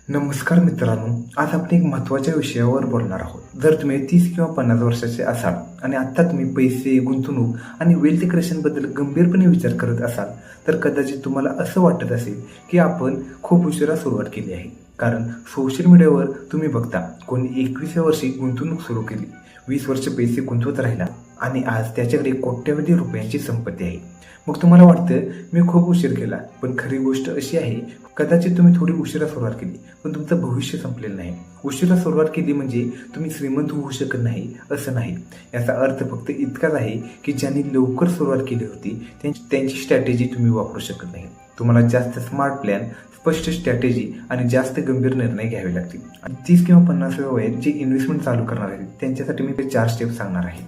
नमस्कार मित्रांनो, आज आपण एक महत्त्वाच्या विषयावर बोलणार आहोत. जर तुम्ही 30 किंवा 50 वर्षाचे असाल आणि आत्ता तुम्ही पैसे, गुंतवणूक आणि वेल्थ क्रिएशनबद्दल गंभीरपणे विचार करत असाल, तर कदाचित तुम्हाला असं वाटत असेल की आपण खूप उशिरा सुरुवात केली आहे. कारण सोशल मीडियावर तुम्ही बघता, कोणी 21व्या वर्षी गुंतवणूक सुरू केली, 20 वर्ष पैसे गुंतवत राहिला आणि आज त्याच्याकडे कोट्यवधी रुपयांची संपत्ती आहे. मग तुम्हाला वाटतं मी खूप उशीर केला, पण खरी गोष्ट अशी आहे, कदाचित तुम्ही थोडी उशिरा सुरुवात केली, पण तुमचं भविष्य संपलेलं नाही. उशिरा सुरुवात केली म्हणजे तुम्ही श्रीमंत होऊ शकत नाही असं नाही. याचा अर्थ फक्त इतकाच आहे की ज्यांनी लवकर सुरुवात केली होती त्यांची स्ट्रॅटेजी तुम्ही वापरू शकत नाही. तुम्हाला जास्त स्मार्ट प्लॅन, स्पष्ट स्ट्रॅटेजी आणि जास्त गंभीर निर्णय घ्यावे लागतील. 30 किंवा 50व्या वयात जे इन्व्हेस्टमेंट चालू करणार आहेत त्यांच्यासाठी मी ते 4 स्टेप सांगणार आहे.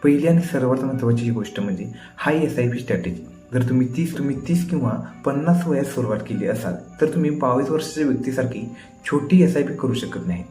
पहिली आणि सर्वात महत्त्वाची गोष्ट म्हणजे हाय SIP स्ट्रॅटेजी. जर तुम्ही 30 किंवा 50 वयात सुरुवात केली असाल तर तुम्ही 22 वर्षाच्या व्यक्तीसारखी छोटी SIP करू शकत नाही.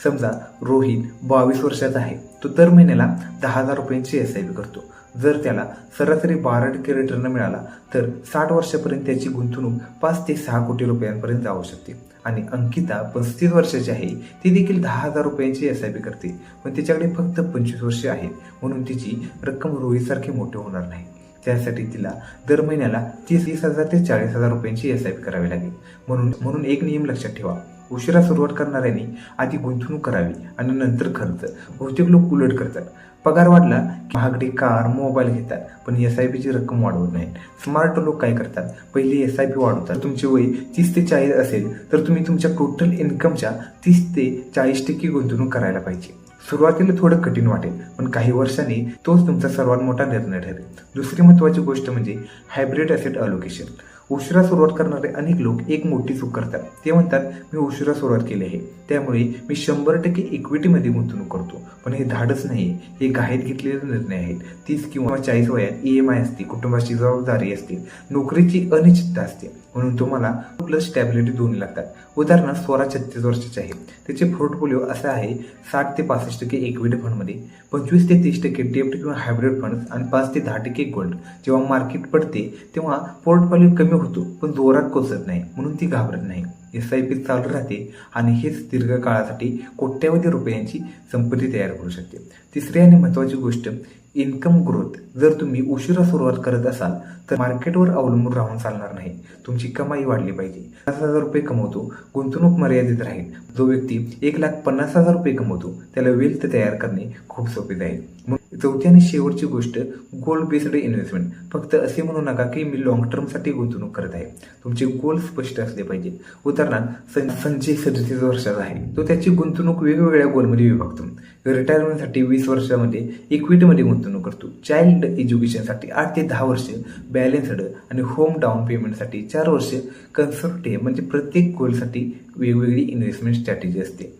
समजा रोहित 22 वर्षाचा आहे, तो दर महिन्याला 10,000 रुपयांची SIP करतो. जर त्याला सरासरी 12% रिटर्न मिळाला तर 60 वर्षापर्यंत त्याची गुंतवणूक 5 ते 6 कोटी रुपयांपर्यंत जाऊ शकते. आणि अंकिता 35 वर्षाची आहे, ती देखील 10,000 रुपयांची SIP करते, पण तिच्याकडे फक्त 25 वर्षे आहेत, म्हणून तिची रक्कम रोहितसारखी मोठी होणार नाही. त्यासाठी तिला दर महिन्याला 30,000 ते 40,000 रुपयांची SIP करावी लागेल. म्हणून एक नियम लक्षात ठेवा, उशिरा सुरुवात करणाऱ्यांनी आधी गुंतवणूक करावी आणि नंतर खर्च. बहुतेक लोक उलट करतात, पगार वाढला की महागडी कार, मोबाईल घेतात, पण SIP ची रक्कम वाढवत नाहीत. स्मार्ट लोक काय करतात, पहिली SIP वाढवतात. तुमचे वय 30 ते 40 असेल तर तुम्ही तुमच्या टोटल इन्कमच्या 30 ते 40% गुंतवणूक करायला पाहिजे. सुरुवातीला थोडं कठीण वाटेल, पण काही वर्षांनी तोच तुमचा सर्वात मोठा निर्णय ठरेल. दुसरी महत्त्वाची गोष्ट म्हणजे हायब्रिड ॲसेट अलोकेशन. उशिरा सुरुवात करणारे अनेक लोक एक मोठी चूक करतात. ते म्हणतात, मी उशिरा सुरुवात केली आहे त्यामुळे मी 100% इक्विटीमध्ये गुंतवणूक करतो. पण हे धाडस नाही, हे घाईत घेतलेले निर्णय आहेत. 30 किंवा 40 वयात EMI असते, कुटुंबाची जबाबदारी असते, नोकरीची अनिश्चितता असते, म्हणून तुम्हाला प्लस स्टॅबिलिटी दोन्ही लागतात. उदाहरणार्थ स्वरा 36 वर्षाचे आहे, त्याचे पोर्टफोलिओ असा आहे 60 ते 65% इक्विटी फंडमध्ये, 25 ते 30% डेब्ट किंवा हायब्रिड फंड आणि 5 ते 10% गोल्ड. जेव्हा मार्केट पडते तेव्हा पोर्टफोलिओ कमी होतो, पण जोरात कोसळत नाही, म्हणून ती घाबरत नाही. SIP चालू राहते आणि हेच दीर्घ काळासाठी कोट्यवधी रुपयांची संपत्ती तयार करू शकते. तिसरी आणि महत्त्वाची गोष्ट इन्कम ग्रोथ. जर तुम्ही उशिरा सुरुवात करत असाल तर मार्केटवर अवलंबून राहून चालणार नाही. तुमची कमाई वाढली पाहिजे. 50,000 रुपये कमवतो, गुंतवणूक मर्यादित राहील. जो व्यक्ती 1,50,000 रुपये कमवतो त्याला वेल्थ तयार करणे खूप सोपे जाईल. चौथी आणि शेवटची गोष्ट गोल बेस्ड इन्व्हेस्टमेंट. फक्त असे म्हणू नका की मी लॉंग टर्मसाठी गुंतवणूक करत आहे. तुमचे गोल स्पष्ट असले पाहिजे. उदाहरणार्थ संजय 37 वर्षाचा आहे, तो त्याची गुंतवणूक वेगवेगळ्या गोलमध्ये विभागतो. रिटायरमेंटसाठी 20 वर्षामध्ये इक्विटीमध्ये गुंतवणूक करतो. चाइल्ड एज्युकेशनसाठी 8 ते 10 वर्ष बॅलन्स्ड आणि होम डाऊन पेमेंटसाठी 4 वर्ष कन्सर्व्हेटिव्ह. म्हणजे प्रत्येक गोलसाठी वेगवेगळी इन्व्हेस्टमेंट स्ट्रॅटेजी असते.